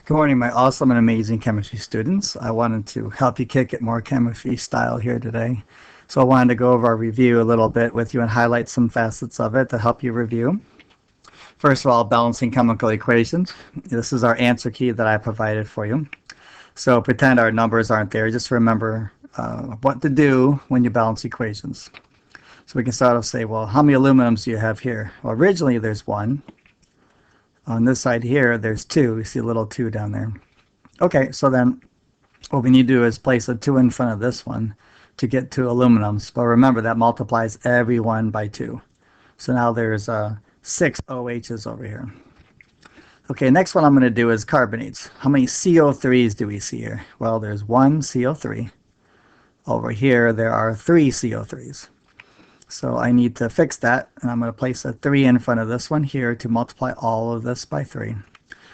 Good morning, my awesome and amazing chemistry students. I wanted to help you kick it more chemistry style here today. So I wanted to go over our review a little bit with you and highlight some facets of it to help you review. First of all, balancing chemical equations. This is our answer key that I provided for you. So pretend our numbers aren't there. Just remember what to do when you balance equations. So we can start off say, well, how many aluminums do you have here? Well, originally there's one. On this side here, there's two. You see a little 2 down there. Okay, so then what we need to do is place a 2 in front of this one to get 2 aluminums. But remember, that multiplies every one by 2. So now there's 6 OHs over here. Okay, next one I'm going to do is carbonates. How many CO3s do we see here? Well, there's 1 CO3. Over here, there are 3 CO3s. So I need to fix that, and I'm going to place a 3 in front of this one here to multiply all of this by 3.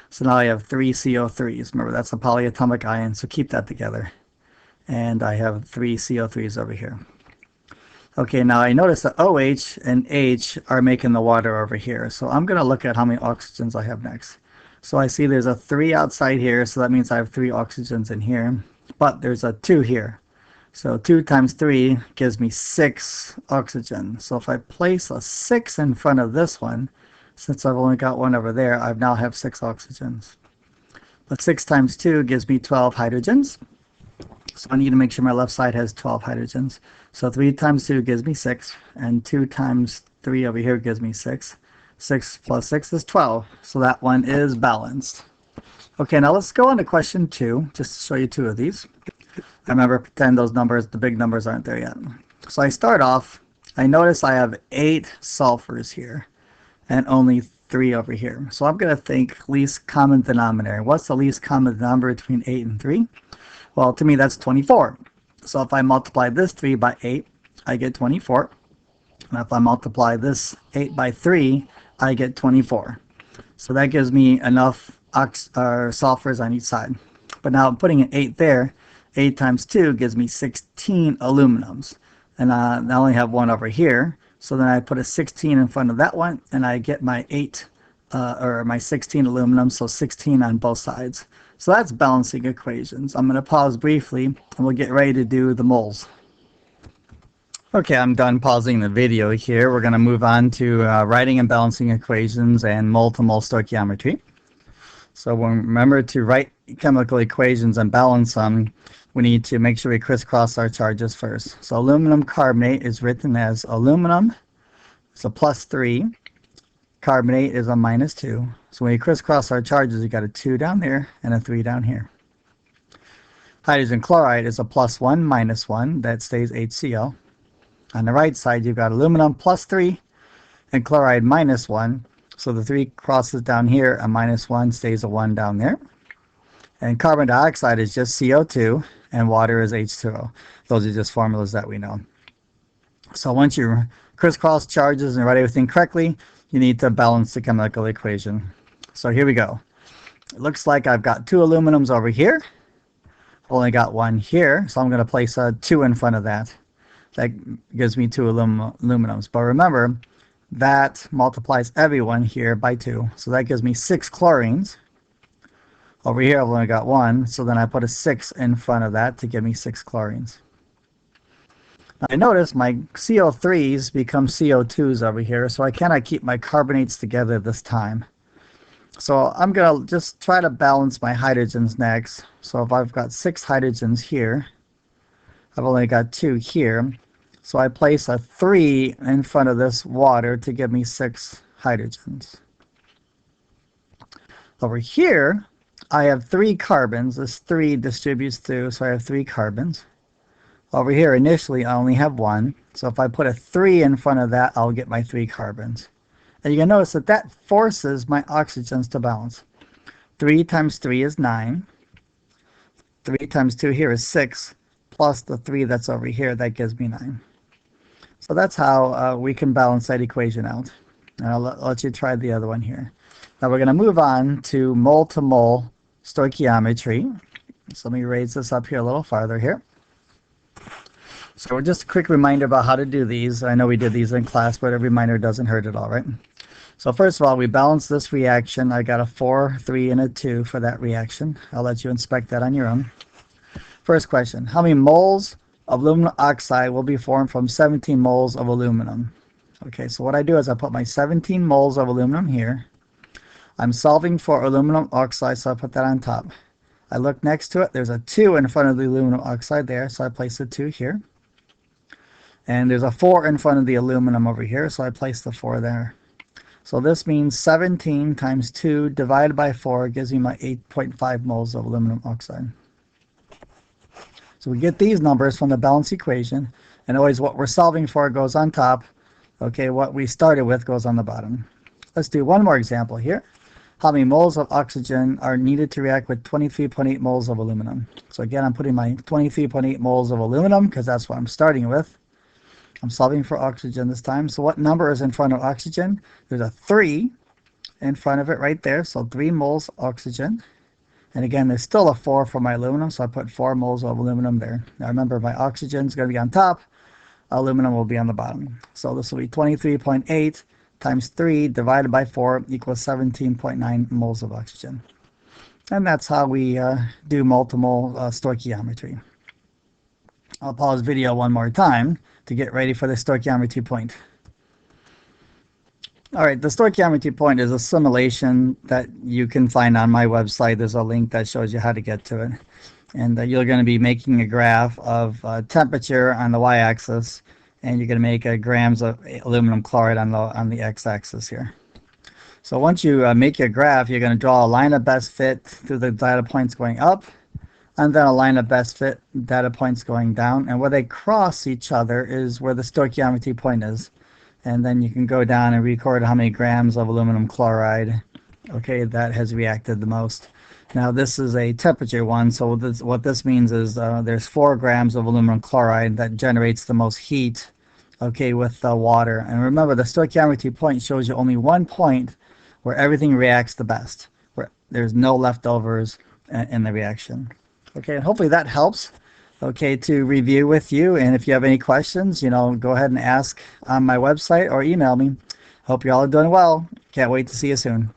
So now I have 3 CO3s. Remember, that's a polyatomic ion, so keep that together. And I have 3 CO3s over here. Okay, now I notice that OH and H are making the water over here. So I'm going to look at how many oxygens I have next. So I see there's a 3 outside here, so that means I have 3 oxygens in here. But there's a 2 here. So 2 times 3 gives me 6 oxygen. So if I place a 6 in front of this one, since I've only got one over there, I now have 6 oxygens. But 6 times 2 gives me 12 hydrogens. So I need to make sure my left side has 12 hydrogens. So 3 times 2 gives me 6, and 2 times 3 over here gives me 6. 6 plus 6 is 12. So that one is balanced. Okay, now let's go on to question 2, just to show you 2 of these. I remember, pretend those numbers, the big numbers aren't there yet. So I start off, I notice I have 8 sulfurs here and only 3 over here. So I'm going to think least common denominator. What's the least common denominator between 8 and 3? Well, to me, that's 24. So if I multiply this 3 by 8, I get 24. And if I multiply this 8 by 3, I get 24. So that gives me enough sulfurs on each side. But now I'm putting an 8 there. 8 times 2 gives me 16 aluminums. And I only have one over here. So then I put a 16 in front of that one, and I get my 16 aluminums, so 16 on both sides. So that's balancing equations. I'm going to pause briefly, and we'll get ready to do the moles. Okay, I'm done pausing the video here. We're going to move on to writing and balancing equations and mole-to-mole stoichiometry. So remember to write chemical equations and balance them, we need to make sure we crisscross our charges first. So aluminum carbonate is written as aluminum, it's a +3. Carbonate is a -2. So when we crisscross our charges, we got a 2 down there and a 3 down here. Hydrogen chloride is a +1, -1. That stays HCl. On the right side, you've got aluminum +3 and chloride -1. So the 3 crosses down here, a -1 stays a 1 down there. And carbon dioxide is just CO2, and water is H2O. Those are just formulas that we know. So once you crisscross charges and write everything correctly, you need to balance the chemical equation. So here we go. It looks like I've got 2 aluminums over here. Only got 1 here, so I'm going to place a 2 in front of that. That gives me 2 aluminums. But remember, that multiplies everyone here by 2. So that gives me 6 chlorines. Over here, I've only got 1, so then I put a 6 in front of that to give me 6 chlorines. Now, I notice my CO3s become CO2s over here, so I cannot keep my carbonates together this time. So I'm going to just try to balance my hydrogens next. So if I've got 6 hydrogens here, I've only got 2 here. So I place a 3 in front of this water to give me 6 hydrogens. Over here, I have 3 carbons. This 3 distributes through, so I have 3 carbons. Over here, initially, I only have 1. So if I put a 3 in front of that, I'll get my 3 carbons. And you can notice that that forces my oxygens to balance. 3 times 3 is 9. 3 times 2 here is 6, plus the 3 that's over here, that gives me 9. So that's how we can balance that equation out. And I'll let you try the other one here. Now we're going to move on to mole-to-mole stoichiometry. So let me raise this up here a little farther here. So just a quick reminder about how to do these. I know we did these in class, but a reminder doesn't hurt at all, right? So first of all, we balance this reaction. I got a 4, 3, and a 2 for that reaction. I'll let you inspect that on your own. First question, how many moles of aluminum oxide will be formed from 17 moles of aluminum? Okay, so what I do is I put my 17 moles of aluminum here. I'm solving for aluminum oxide, so I put that on top. I look next to it, there's a 2 in front of the aluminum oxide there, so I place the 2 here. And there's a 4 in front of the aluminum over here, so I place the 4 there. So this means 17 times 2 divided by 4 gives me my 8.5 moles of aluminum oxide. So we get these numbers from the balance equation, and always what we're solving for goes on top. Okay, what we started with goes on the bottom. Let's do one more example here. How many moles of oxygen are needed to react with 23.8 moles of aluminum? So again, I'm putting my 23.8 moles of aluminum because that's what I'm starting with. I'm solving for oxygen this time. So what number is in front of oxygen? There's a 3 in front of it right there. So 3 moles oxygen. And again, there's still a 4 for my aluminum, so I put 4 moles of aluminum there. Now remember, my oxygen is going to be on top, aluminum will be on the bottom. So this will be 23.8 times 3 divided by 4 equals 17.9 moles of oxygen. And that's how we do multiple stoichiometry. I'll pause video one more time to get ready for the stoichiometry point. All right, the stoichiometry point is a simulation that you can find on my website. There's a link that shows you how to get to it. And you're going to be making a graph of temperature on the y-axis, and you're going to make grams of aluminum chloride on the x-axis here. So once you make your graph, you're going to draw a line of best fit through the data points going up, and then a line of best fit data points going down. And where they cross each other is where the stoichiometry point is. And then you can go down and record how many grams of aluminum chloride, okay, that has reacted the most. Now this is a temperature one, so what this means is there's 4 grams of aluminum chloride that generates the most heat, okay, with water. And remember, the stoichiometry point shows you only one point where everything reacts the best, where there's no leftovers in the reaction. Okay, and hopefully that helps. Okay, to review with you, and if you have any questions, go ahead and ask on my website or email me. Hope you all are doing well. Can't wait to see you soon.